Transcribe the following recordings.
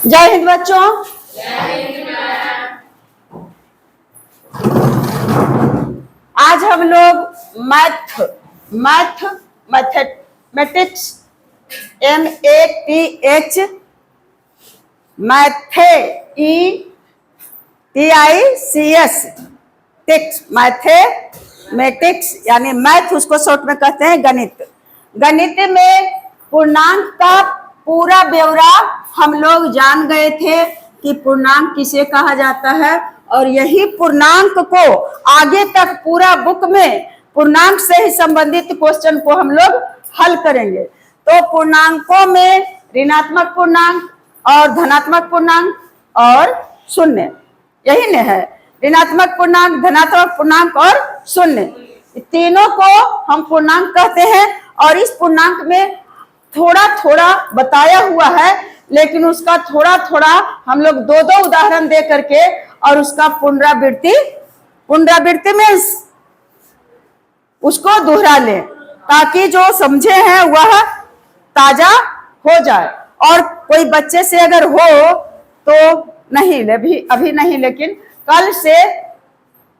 जय हिंद बच्चों। आज हम लोग मैथमेटिक्स MATH मैथमेटिक्स यानी मैथ, उसको शॉर्ट में कहते हैं गणित। गणित में पूर्णांक का पूरा ब्यौरा हम लोग जान गए थे कि पूर्णांक किसे कहा जाता है, और यही पूर्णांक को आगे तक पूरा बुक में पूर्णांक से ही संबंधित क्वेश्चन को हम लोग हल करेंगे। तो पूर्णांकों में ऋणात्मक पूर्णांक और धनात्मक पूर्णांक और शून्य, यही न है। ऋणात्मक पूर्णांक, धनात्मक पूर्णांक और शून्य, तीनों को हम पूर्णांक कहते हैं। और इस पूर्णांक में थोड़ा थोड़ा बताया हुआ है, लेकिन उसका थोड़ा थोड़ा हम लोग दो दो उदाहरण दे करके और उसका पुनरावृत्ति में उसको दोहरा ले, ताकि जो समझे हैं वह ताजा हो जाए। और कोई बच्चे से अगर हो तो नहीं, अभी नहीं, लेकिन कल से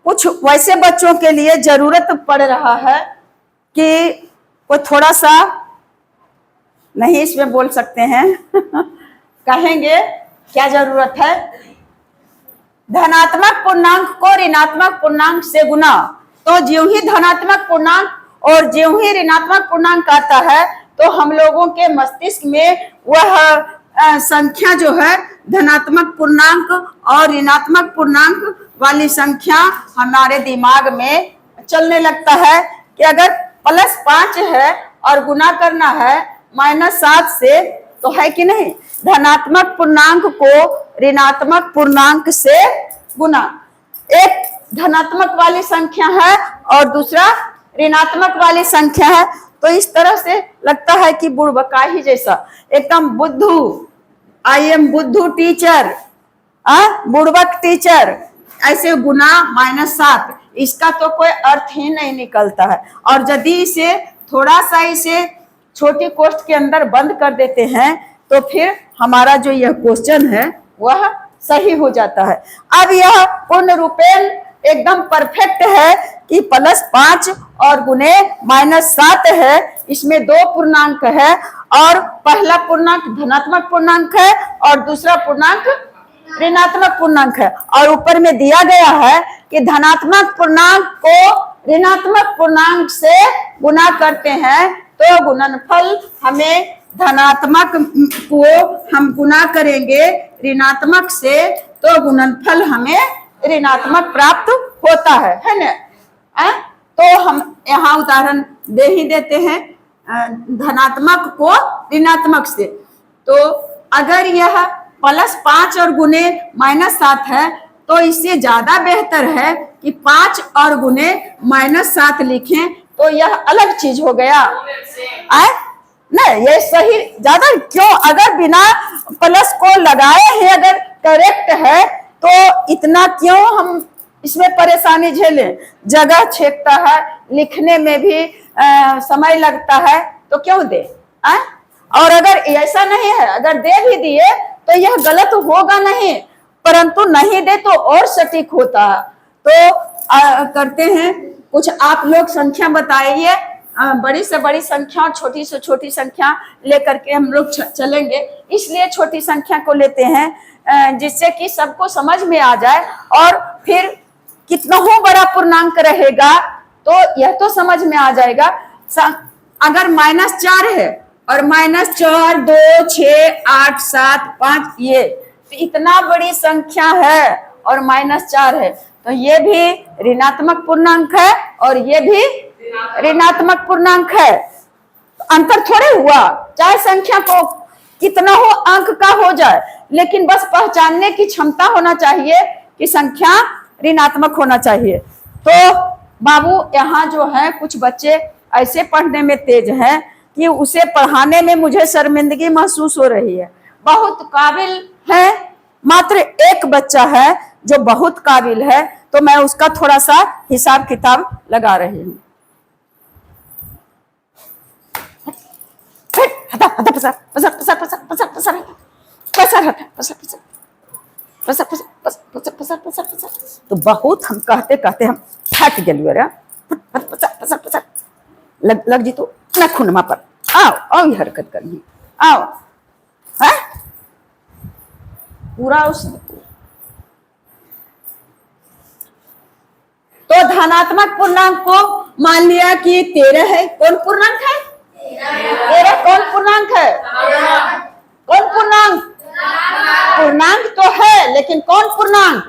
कुछ वैसे बच्चों के लिए जरूरत पड़ रहा है कि कोई थोड़ा सा नहीं इसमें बोल सकते हैं कहेंगे क्या जरूरत है। धनात्मक पूर्णांक को ऋणात्मक पूर्णांक से गुना, तो ज्यों ही धनात्मक पूर्णांक और ज्यों ही ऋणात्मक पूर्णांक आता है तो हम लोगों के मस्तिष्क में वह संख्या जो है, धनात्मक पूर्णांक और ऋणात्मक पूर्णांक वाली संख्या हमारे दिमाग में चलने लगता है कि अगर +5 है और गुना करना है -7 से, तो है कि नहीं। धनात्मक पूर्णांक को ऋणात्मक पूर्णांक से गुना, एक धनात्मक वाली संख्या है और दूसरा ऋणात्मक वाली संख्या है, तो इस तरह से लगता है कि बुड़बका ही जैसा, एकदम बुद्धू, आई एम बुद्धू टीचर, बुड़बक टीचर, ऐसे गुना -7, इसका तो कोई अर्थ ही नहीं निकलता है। और यदि इसे थोड़ा सा इसे छोटी कोष्ठ के अंदर बंद कर देते हैं तो फिर हमारा जो यह क्वेश्चन है वह सही हो जाता है। अब यह पूर्ण रूपेण एकदम परफेक्ट है कि +5 और गुने -7 है, इसमें 2 पूर्णांक है, और पहला पूर्णांक धनात्मक पूर्णांक है और दूसरा पूर्णांक ऋणात्मक पूर्णांक है। और ऊपर में दिया गया है कि धनात्मक पूर्णांक को ऋणात्मक पूर्णांक से गुना करते हैं तो गुणनफल हमें, धनात्मक को हम गुना करेंगे ऋणात्मक से तो गुणनफल हमें ऋणात्मक प्राप्त होता है ना। तो हम यहाँ उदाहरण दे ही देते हैं धनात्मक को ऋणात्मक से। तो अगर यह +5 और गुने -7 है तो इससे ज्यादा बेहतर है कि 5 और गुने -7 लिखें, तो यह अलग चीज हो गया। नहीं, ये सही ज्यादा क्यों, अगर बिना प्लस को लगाए हैं अगर करेक्ट है तो इतना क्यों हम इसमें परेशानी झेलें। जगह छेकता है, लिखने में भी समय लगता है, तो क्यों दे। और अगर ऐसा नहीं है, अगर दे भी दिए तो यह गलत होगा नहीं, परंतु नहीं दे तो और सटीक होता है। तो करते हैं कुछ, आप लोग संख्या बताइए, बड़ी से बड़ी संख्या और छोटी से छोटी संख्या लेकर के हम लोग चलेंगे, इसलिए छोटी संख्या को लेते हैं जिससे कि सबको समझ में आ जाए। और फिर कितना हो बड़ा पूर्णांक रहेगा तो यह तो समझ में आ जाएगा। अगर -4 है और -4, 2, 6, 8, 7, 5, ये तो इतना बड़ी संख्या है और -4 है, तो ये भी ऋणात्मक पूर्णांक है और ये भी ऋणात्मक पूर्णांक है। अंतर थोड़े हुआ, चाहे संख्या को कितना हो अंक का हो जाए, लेकिन बस पहचानने की क्षमता होना चाहिए कि संख्या ऋणात्मक होना चाहिए। तो बाबू यहाँ जो है कुछ बच्चे ऐसे पढ़ने में तेज हैं कि उसे पढ़ाने में मुझे शर्मिंदगी महसूस हो रही है। बहुत काबिल है, मात्र एक बच्चा है जो बहुत काबिल है, तो मैं उसका थोड़ा सा हिसाब किताब लगा रही हूँ। पसर बहुत हम कहते कहते हम थक गए रे। लग जी तो न खुनमा पर आओ आओ ये हरकत करनी आओ है पूरा उस। तो धनात्मक पूर्णांक को मान लिया कि 13 है। कौन पूर्णांक है? 13 कौन पूर्णांक है? कौन पूर्णांक? पूर्णांक तो है लेकिन कौन पूर्णांक?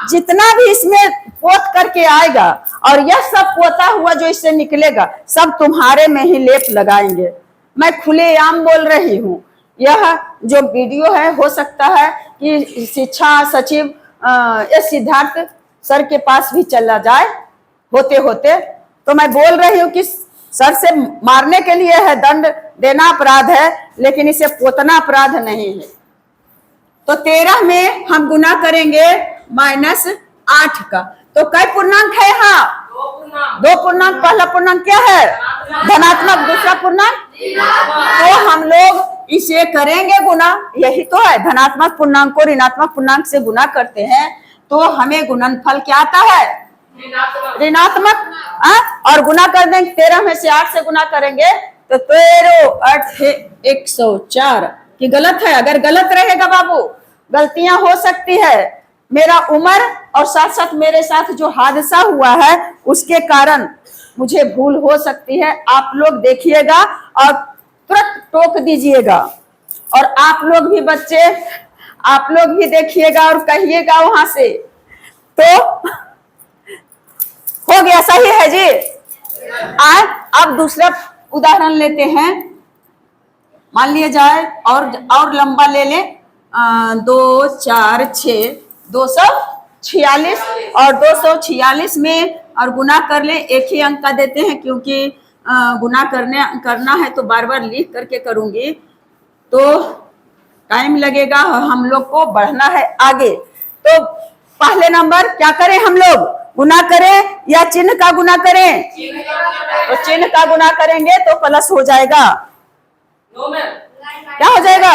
जितना भी इसमें पोत करके आएगा और यह सब पोता हुआ जो इससे निकलेगा सब तुम्हारे में ही लेप लगाएंगे। मैं खुलेआम बोल रही हूँ। यह जो वीडियो है हो सकता है कि शिक्षा सचिव इस सिद्धार्थ सर के पास भी चला जाए होते होते। तो मैं बोल रही हूँ कि सर से मारने के लिए है, दंड देना अपराध है, लेकिन इसे पोतना अपराध नहीं है। तो 13 में हम गुना करेंगे -8 का। तो कई पूर्णांक है? हाँ 2 पूर्णांक। पहला पूर्णांक क्या है? धनात्मक। दूसरा पूर्णांक तो हम लोग इसे करेंगे गुना। यही तो है, धनात्मक पूर्णांक को ऋणात्मक पूर्णांक से गुना करते हैं तो हमें गुणनफल क्या आता है? ऋणात्मक। और गुना कर देंगे 13 में से 8 से गुना करेंगे तो 13 8 104 कि गलत है? अगर गलत रहेगा बाबू, गलतियां हो सकती है। मेरा उम्र और साथ साथ मेरे साथ जो हादसा हुआ है उसके कारण मुझे भूल हो सकती है। आप लोग देखिएगा और तुरंत टोक दीजिएगा। और आप लोग भी बच्चे, आप लोग भी देखिएगा और कहिएगा वहां से। तो हो गया, सही है जी। अब दूसरा उदाहरण लेते हैं। मान लिया जाए और लंबा ले ले 2 4 6 246 और 246 में और गुना कर ले। एक ही अंक का देते हैं क्योंकि गुना करना है तो बार बार लिख करके करूंगी तो टाइम लगेगा। हम लोग को बढ़ना है आगे। तो पहले नंबर क्या करें हम लोग? गुना करें या चिन्ह का गुना करें? तो चिन्ह का गुना करेंगे तो प्लस हो जाएगा। क्या हो जाएगा?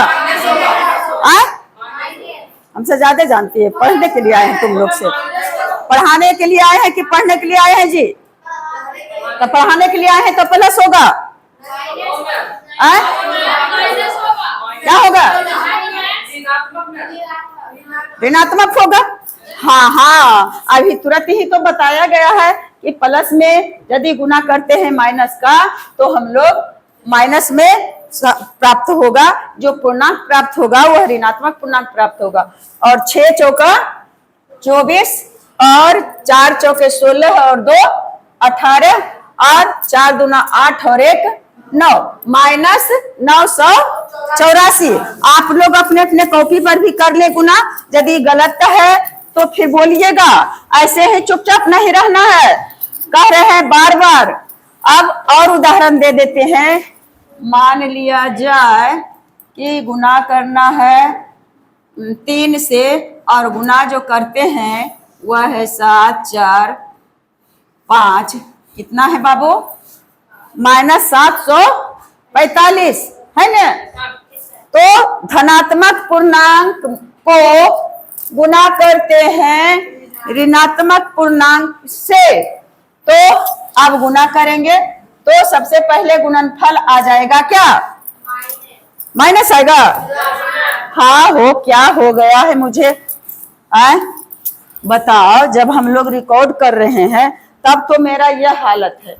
हमसे ज्यादा जानती है, पढ़ने के लिए आए हैं तुम लोग से। पढ़ाने के लिए आए हैं कि पढ़ने के लिए आए हैं जी? तो पढ़ाने के लिए आए हैं तो प्लस होगा। क्या होगा? ऋणात्मक होगा। हाँ हाँ, अभी तुरंत ही तो बताया गया है कि प्लस में यदि गुना करते हैं माइनस का तो हम लोग माइनस में प्राप्त होगा। जो पूर्णांक प्राप्त होगा वह ऋणात्मक पूर्णांक प्राप्त होगा। और 6 चौका 24 और 4 चौके 16 और 2 18 और 4 दूना 8 और 1 9 -984। आप लोग अपने अपने कॉपी पर भी कर ले गुना। यदि गलत है तो फिर बोलिएगा, ऐसे ही चुपचाप नहीं रहना है। कह रहे हैं बार बार। अब और उदाहरण दे देते हैं। मान लिया जाए कि गुना करना है 3 से और गुना जो करते हैं वह है 7 4 5। कितना है बाबू? -745 है ना। तो धनात्मक पूर्णांक को गुना करते हैं ऋणात्मक पूर्णांक से। तो अब गुना करेंगे तो सबसे पहले गुणनफल आ जाएगा क्या? माइनस आएगा। हाँ हो क्या हो गया है मुझे बताओ। जब हम लोग रिकॉर्ड कर रहे हैं तब तो मेरा यह हालत है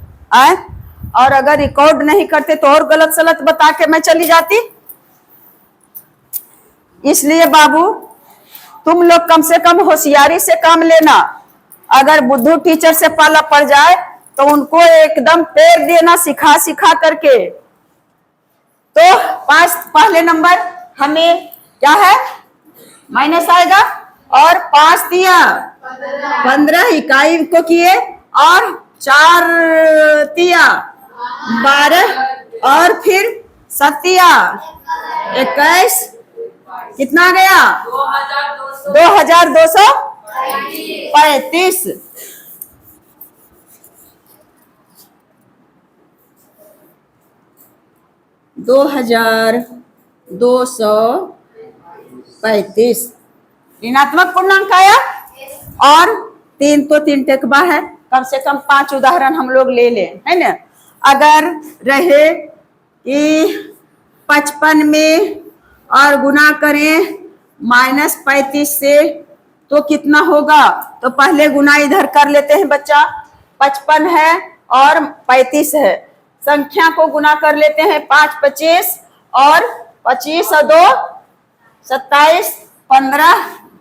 और अगर रिकॉर्ड नहीं करते तो और गलत सलत बता के मैं चली जाती। इसलिए बाबू तुम लोग कम से कम होशियारी से काम लेना। अगर बुद्धू टीचर से पाला पड़ जाए तो उनको एकदम पैर देना सिखा सिखा करके। तो 5 पहले नंबर हमें क्या है? माइनस आएगा और 5 दिया 15 इकाई को किए और 4 दिया 12 और फिर 7 21 कितना गया? 2235। 2235 ऋणात्मक पूर्णांक आया। और 3 तो 3 टेकबा है, कम से कम 5 उदाहरण हम लोग ले लें, है ना। अगर रहे कि 55 में और गुना करें -35 से तो कितना होगा, तो पहले गुना इधर कर लेते हैं बच्चा। 55 है और 35 है, संख्या को गुना कर लेते हैं। 5 25 और 25 और 2 27, 15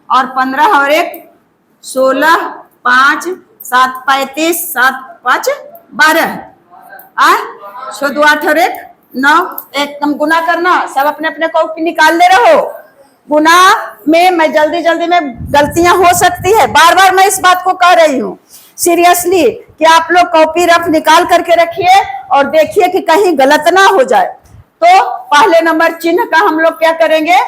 और 15 और 1 16, 5 7 35, 7 5 12 2 8 और 1 9। एकदम गुना करना, सब अपने अपने कॉपी निकाल ले रहो। गुना में मैं जल्दी में गलतियां हो सकती है, बार बार मैं इस बात को कह रही हूँ सीरियसली कि आप लोग कॉपी रफ निकाल करके रखिए और देखिए कि कहीं गलत ना हो जाए। तो पहले नंबर चिन्ह का हम लोग क्या करेंगे,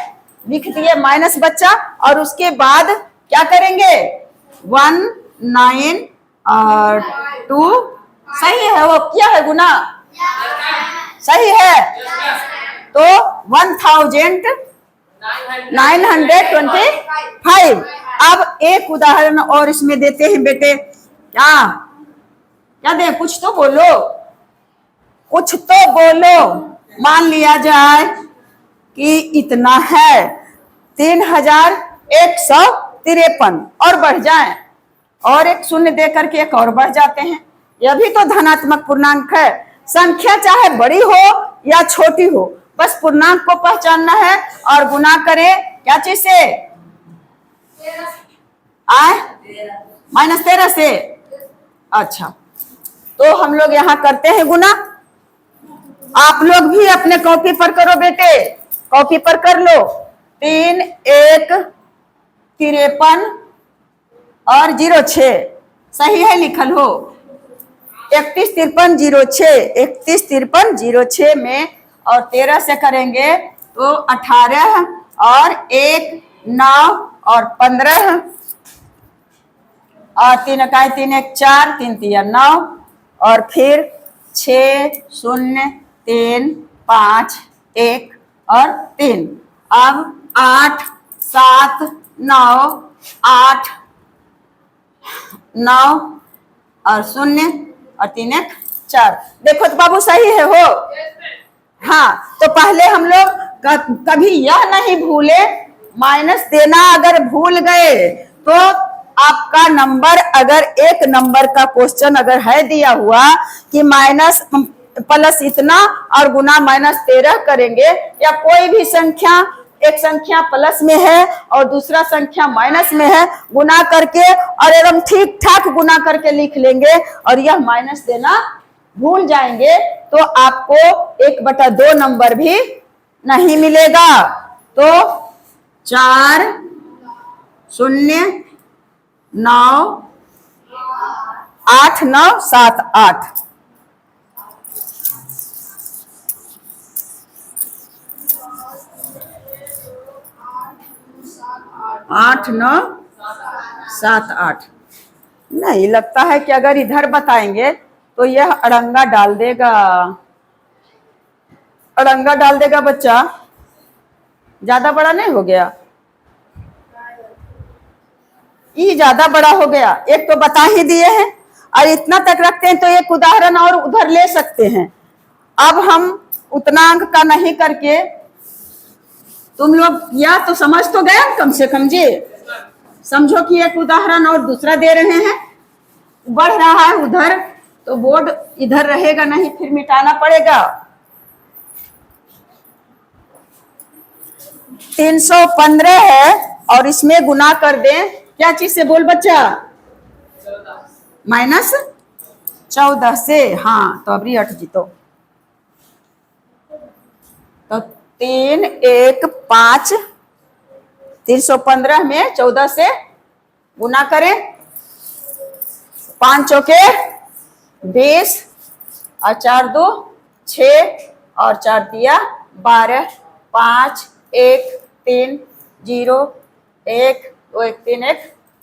लिख दिए माइनस बच्चा, और उसके बाद क्या करेंगे 1 9 और 2 सही है, वो क्या है गुना सही है। तो 1925। अब एक उदाहरण और इसमें देते हैं बेटे। क्या क्या दे, कुछ तो बोलो, कुछ तो बोलो। मान लिया जाए कि इतना है 3153 और बढ़ जाए और एक शून्य दे करके एक और बढ़ जाते हैं। यह भी तो धनात्मक पूर्णांक है। संख्या चाहे बड़ी हो या छोटी हो, बस पूर्णांक को पहचानना है और गुना करें क्या चीज से, -13 से। अच्छा, तो हम लोग यहाँ करते हैं गुना। आप लोग भी अपने कॉपी पर करो बेटे, कॉपी पर कर लो। 3 1 53 और 06 सही है, लिखल हो। 31 53 06, 31 53 06 में और 13 से करेंगे तो 18 और 1 9 और 15 और 3 इकाई 3 1 4, 3 3 9 और फिर 6 0 3 5 1 और 3। अब 8 7 9 8 9 और 0 और 3 1 4। देखो तो बाबू सही है हो। हाँ, तो पहले हम लोग कभी यह नहीं भूले, माइनस देना अगर भूल गए तो आपका नंबर, अगर एक नंबर का क्वेश्चन अगर है दिया हुआ कि माइनस प्लस इतना और गुना -13 करेंगे, या कोई भी संख्या, एक संख्या प्लस में है और दूसरा संख्या माइनस में है, गुना करके और एकदम ठीक ठाक गुना करके लिख लेंगे और यह माइनस देना भूल जाएंगे तो आपको 1/2 नंबर भी नहीं मिलेगा। तो 4 0 9 8 9 7 8 8 9 7 8। नहीं लगता है कि अगर इधर बताएंगे तो यह अड़ंगा डाल देगा, अड़ंगा डाल देगा बच्चा। ज्यादा बड़ा नहीं हो गया, ये ज्यादा बड़ा हो गया। एक तो बता ही दिए हैं और इतना तक रखते हैं तो एक उदाहरण और उधर ले सकते हैं। अब हम उतना अंक का नहीं करके, तुम लोग या तो समझ तो गए कम से कम जी, समझो कि एक उदाहरण और दूसरा दे रहे हैं, बढ़ रहा है उधर तो बोर्ड इधर रहेगा नहीं, फिर मिटाना पड़ेगा। 315 है और इसमें गुना कर दें क्या चीज से, बोल बच्चा, -14 से। हाँ, तो अभी 8 जीतो। तो 3 1 5, 315 में 14 से गुना करें। 5 चौके 20 और 4 2 6 और 4 दिया 12, 5 1 3 0 1 2 1 3 1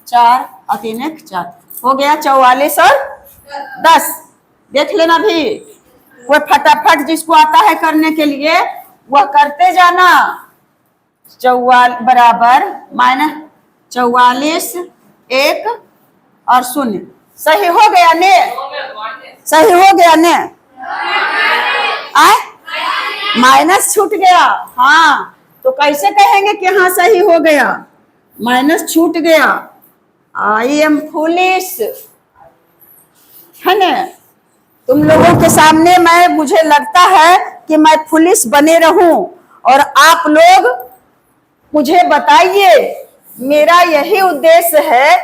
4 और 3 1 4 हो गया 44 और 10। देख लेना भी, वो फटाफट जिसको आता है करने के लिए वह करते जाना। 44 बराबर -44 1 और 0। सही हो गया ने? सही हो गया ने? आए माइनस छूट गया। हाँ, तो कैसे कहेंगे कि हाँ सही हो गया? माइनस छूट गया। आई एम फुलिश है ना? तुम लोगों के सामने मुझे लगता है कि मैं फुलिश बने रहूं, और आप लोग मुझे बताइए। मेरा यही उद्देश्य है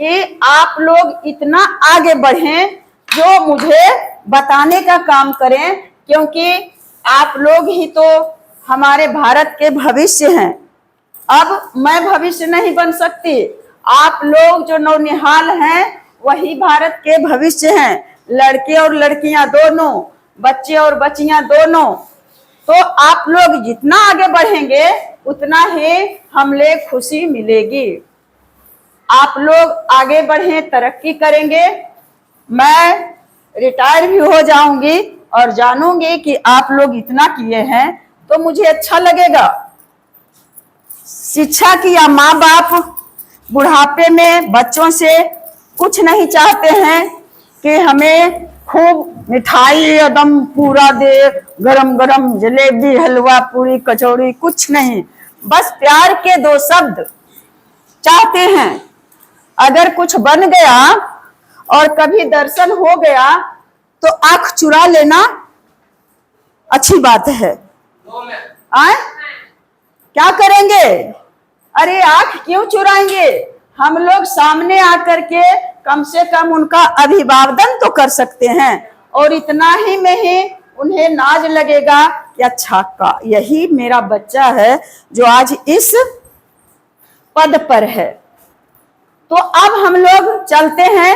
कि आप लोग इतना आगे बढ़ें, जो मुझे बताने का काम करें, क्योंकि आप लोग ही तो हमारे भारत के भविष्य हैं। अब मैं भविष्य नहीं बन सकती, आप लोग जो नौनिहाल हैं वही भारत के भविष्य हैं, लड़के और लड़कियां दोनों, बच्चे और बच्चियां दोनों। तो आप लोग जितना आगे बढ़ेंगे उतना ही हमले खुशी मिलेगी। आप लोग आगे बढ़े, तरक्की करेंगे, मैं रिटायर भी हो जाऊंगी और जानूंगी कि आप लोग इतना किए हैं, तो मुझे अच्छा लगेगा। शिक्षा किया माँ बाप बुढ़ापे में बच्चों से कुछ नहीं चाहते हैं कि हमें खूब मिठाई एकदम पूरा दे, गरम गरम जलेबी, हलवा, पूरी, कचौड़ी, कुछ नहीं, बस प्यार के 2 शब्द चाहते हैं। अगर कुछ बन गया और कभी दर्शन हो गया तो आंख चुरा लेना अच्छी बात है। आए क्या करेंगे? अरे आंख क्यों चुराएंगे? हम लोग सामने आकर के कम से कम उनका अभिवादन तो कर सकते हैं, और इतना ही में ही उन्हें नाज लगेगा कि अच्छा का यही मेरा बच्चा है जो आज इस पद पर है। तो अब हम लोग चलते हैं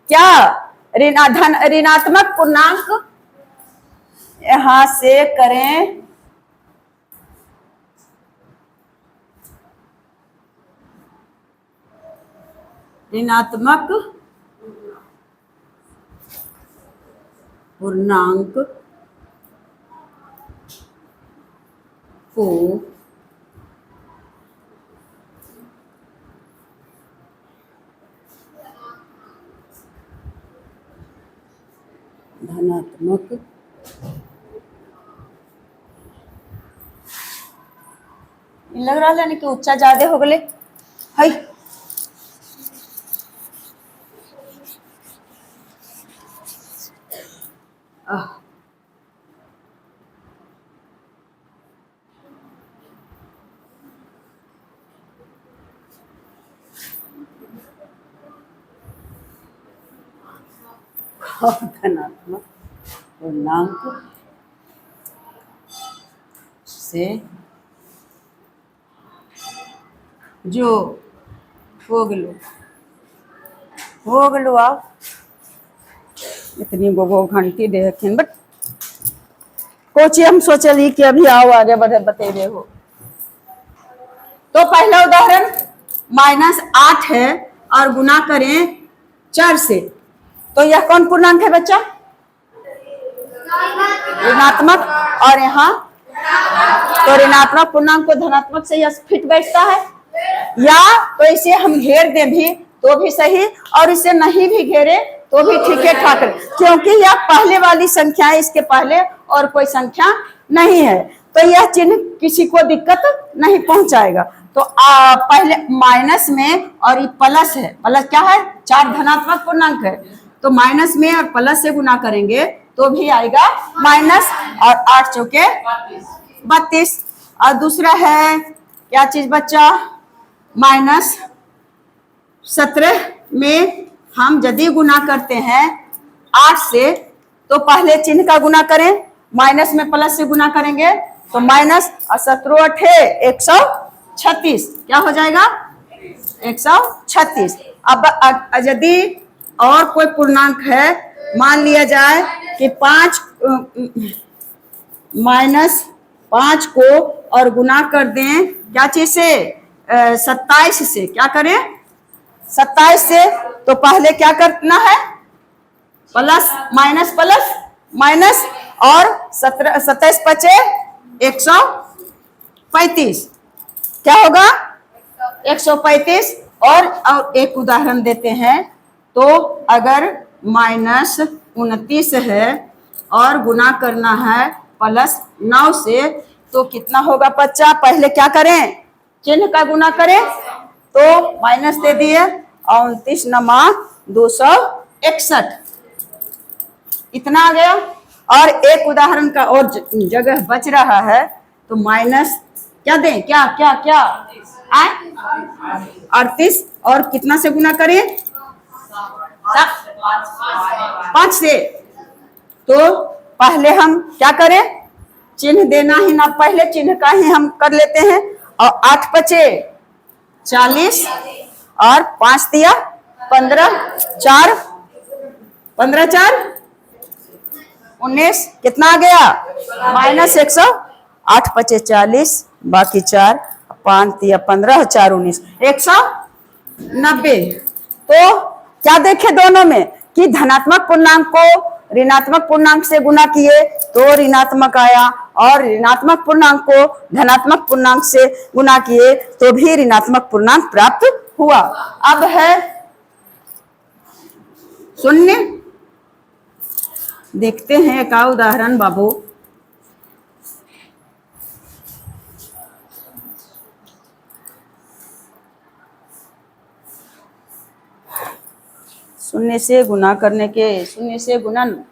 क्या? ऋणात्मक पूर्णांक यहां से करें। ऋणात्मक पूर्णांक को धनात्मक लग रहा है कि उच्चा ज्यादा हो गए है। धनात्मक पूर्णांक से जो हो गलो आप इतनी गो घंटी देखिन, बट कोची हम सोचली कि अभी आओ आगे बढ़े बतेबे हो। तो पहला उदाहरण -8 है और गुना करें 4 से, तो यह कौन पूर्णांक है बच्चा? ऋणात्मक। और यहाँ तो ऋणात्मक पूर्णांक को धनात्मक से यह फिट बैठता है, या तो इसे हम घेर दें भी तो भी सही, और इसे नहीं भी घेरे तो भी ठीक है ठाक, क्योंकि यह पहले वाली संख्या है, इसके पहले और कोई संख्या नहीं है, तो यह चिन्ह किसी को दिक्कत नहीं पहुंचाएगा। तो पहले माइनस में और ये प्लस है, प्लस क्या है? 4 धनात्मक पूर्णांक है, तो माइनस में और प्लस से गुना करेंगे तो भी आएगा माइनस, और 8 चौके 32। और दूसरा है क्या चीज बच्चा? -17 में हम यदि गुना करते हैं 8 से, तो पहले चिन्ह का गुना करें, माइनस में प्लस से गुना करेंगे तो माइनस, और 17 8 136, क्या हो जाएगा? 136। अब यदि और कोई पूर्णांक है, मान लिया जाए कि 5 -5 को और गुना कर दें क्या चीज से? 27 से। क्या करें? 27 से, तो पहले क्या करना है? प्लस माइनस प्लस माइनस, और 27 बचे 135, क्या होगा? 135। और एक उदाहरण देते हैं। तो अगर -29 है और गुना करना है +9 से, तो कितना होगा बच्चा? पहले क्या करें? चिन्ह का गुना करें, तो माइनस दे दिए, 29 नमा 261, इतना आ गया। और एक उदाहरण का और जगह बच रहा है, तो माइनस क्या दें? क्या क्या क्या 38, और कितना से गुना करें? 5 से। तो पहले हम क्या करें? चिन्ह देना ही ना, पहले चिन्ह का ही हम कर लेते हैं। और 8 बचे 40 और 5 दिया 15, 4 15 4 19, कितना आ गया? -100, 8 बचे 40, बाकी 4, 5 दिया 15, 4 19, 190। तो क्या देखे दोनों में कि धनात्मक पूर्णांक को ऋणात्मक पूर्णांक से गुना किए तो ऋणात्मक आया, और ऋणात्मक पूर्णांक को धनात्मक पूर्णांक से गुना किए तो भी ऋणात्मक पूर्णांक प्राप्त हुआ। अब है शून्य। देखते हैं एक उदाहरण बाबू। शून्य से गुना करने के, शून्य से गुणन,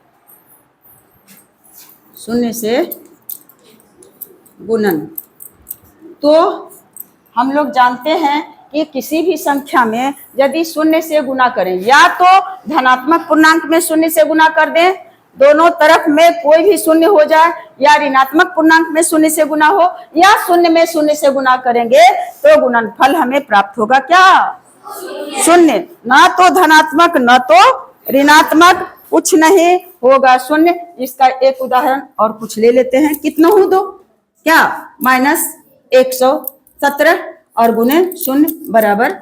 शून्य से गुणन। तो हम लोग जानते हैं कि किसी भी संख्या में यदि शून्य से गुना करें, या तो धनात्मक पूर्णांक में शून्य से गुना कर दें, दोनों तरफ में कोई भी शून्य हो जाए, या ऋणात्मक पूर्णांक में शून्य से गुना हो, या शून्य में शून्य से गुना करेंगे तो गुणनफल हमें प्राप्त होगा क्या? शून्य। ना तो धनात्मक न तो ऋणात्मक, कुछ नहीं होगा, शून्य। इसका एक उदाहरण और कुछ ले लेते हैं। कितना हो दो? क्या? -117 और गुने शून्य बराबर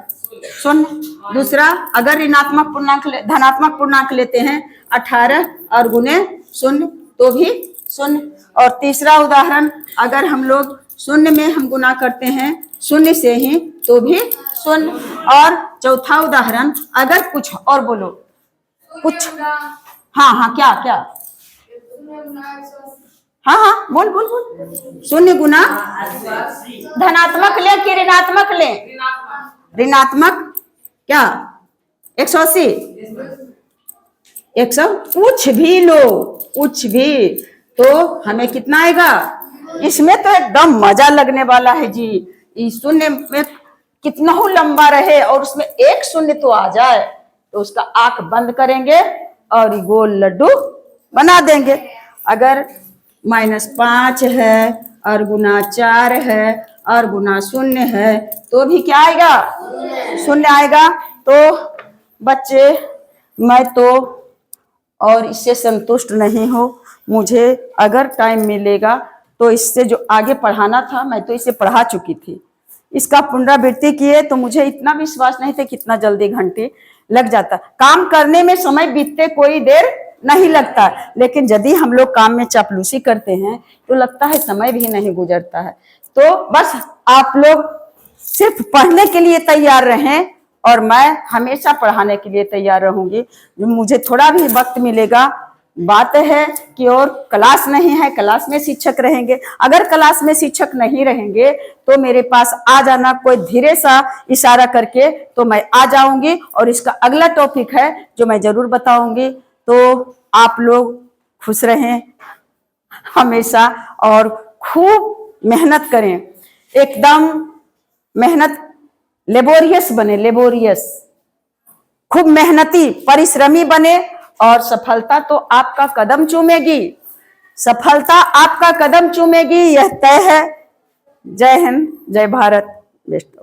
शून्य। दूसरा, अगर ऋणात्मक पूर्णांक धनात्मक पूर्णांक लेते हैं 18 और गुने शून्य तो भी शून्य। और तीसरा उदाहरण, अगर हम लोग शून्य में हम गुना करते हैं शून्य से ही तो भी शून्य। और चौथा उदाहरण, अगर कुछ और बोलो कुछ, हाँ हाँ क्या क्या, हाँ हाँ बोल बोल बोल। शून्य गुना धनात्मक ले कि ऋणात्मक ले? ऋणात्मक। क्या? 180, 100, कुछ भी लो, कुछ भी, तो हमें कितना आएगा? इसमें तो एकदम मजा लगने वाला है जी। इस शून्य में कितना हो लंबा रहे और उसमें एक शून्य तो आ जाए, तो उसका आंख बंद करेंगे और गोल लड्डू बना देंगे। अगर -5 है और गुना 4 है और गुना शून्य है तो भी क्या आएगा? शून्य आएगा। तो बच्चे, मैं तो और इससे संतुष्ट नहीं हूँ। मुझे अगर टाइम मिलेगा तो इससे जो आगे पढ़ाना था, मैं तो इसे पढ़ा चुकी थी। इसका पुनरावृत्ति किए तो मुझे इतना विश्वास नहीं था कितना जल्दी घंटे लग जाता। काम करने में समय बीतते कोई देर नहीं लगता, लेकिन यदि हम लोग काम में चापलूसी करते हैं तो लगता है समय भी नहीं गुजरता है। तो बस आप लोग सिर्फ पढ़ने के लिए तैयार रहें और मैं हमेशा पढ़ाने के लिए तैयार रहूंगी। मुझे थोड़ा भी वक्त मिलेगा, बात है कि और क्लास नहीं है, क्लास में शिक्षक रहेंगे। अगर क्लास में शिक्षक नहीं रहेंगे तो मेरे पास आ जाना, कोई धीरे सा इशारा करके तो मैं आ जाऊंगी और इसका अगला टॉपिक है जो मैं जरूर बताऊंगी। तो आप लोग खुश रहें हमेशा और खूब मेहनत करें, एकदम मेहनत, लेबोरियस बने, लेबोरियस, खूब मेहनती परिश्रमी बने और सफलता तो आपका कदम चूमेगी, सफलता आपका कदम चूमेगी, यह तय है। जय हिंद, जय भारत, बेस्ट।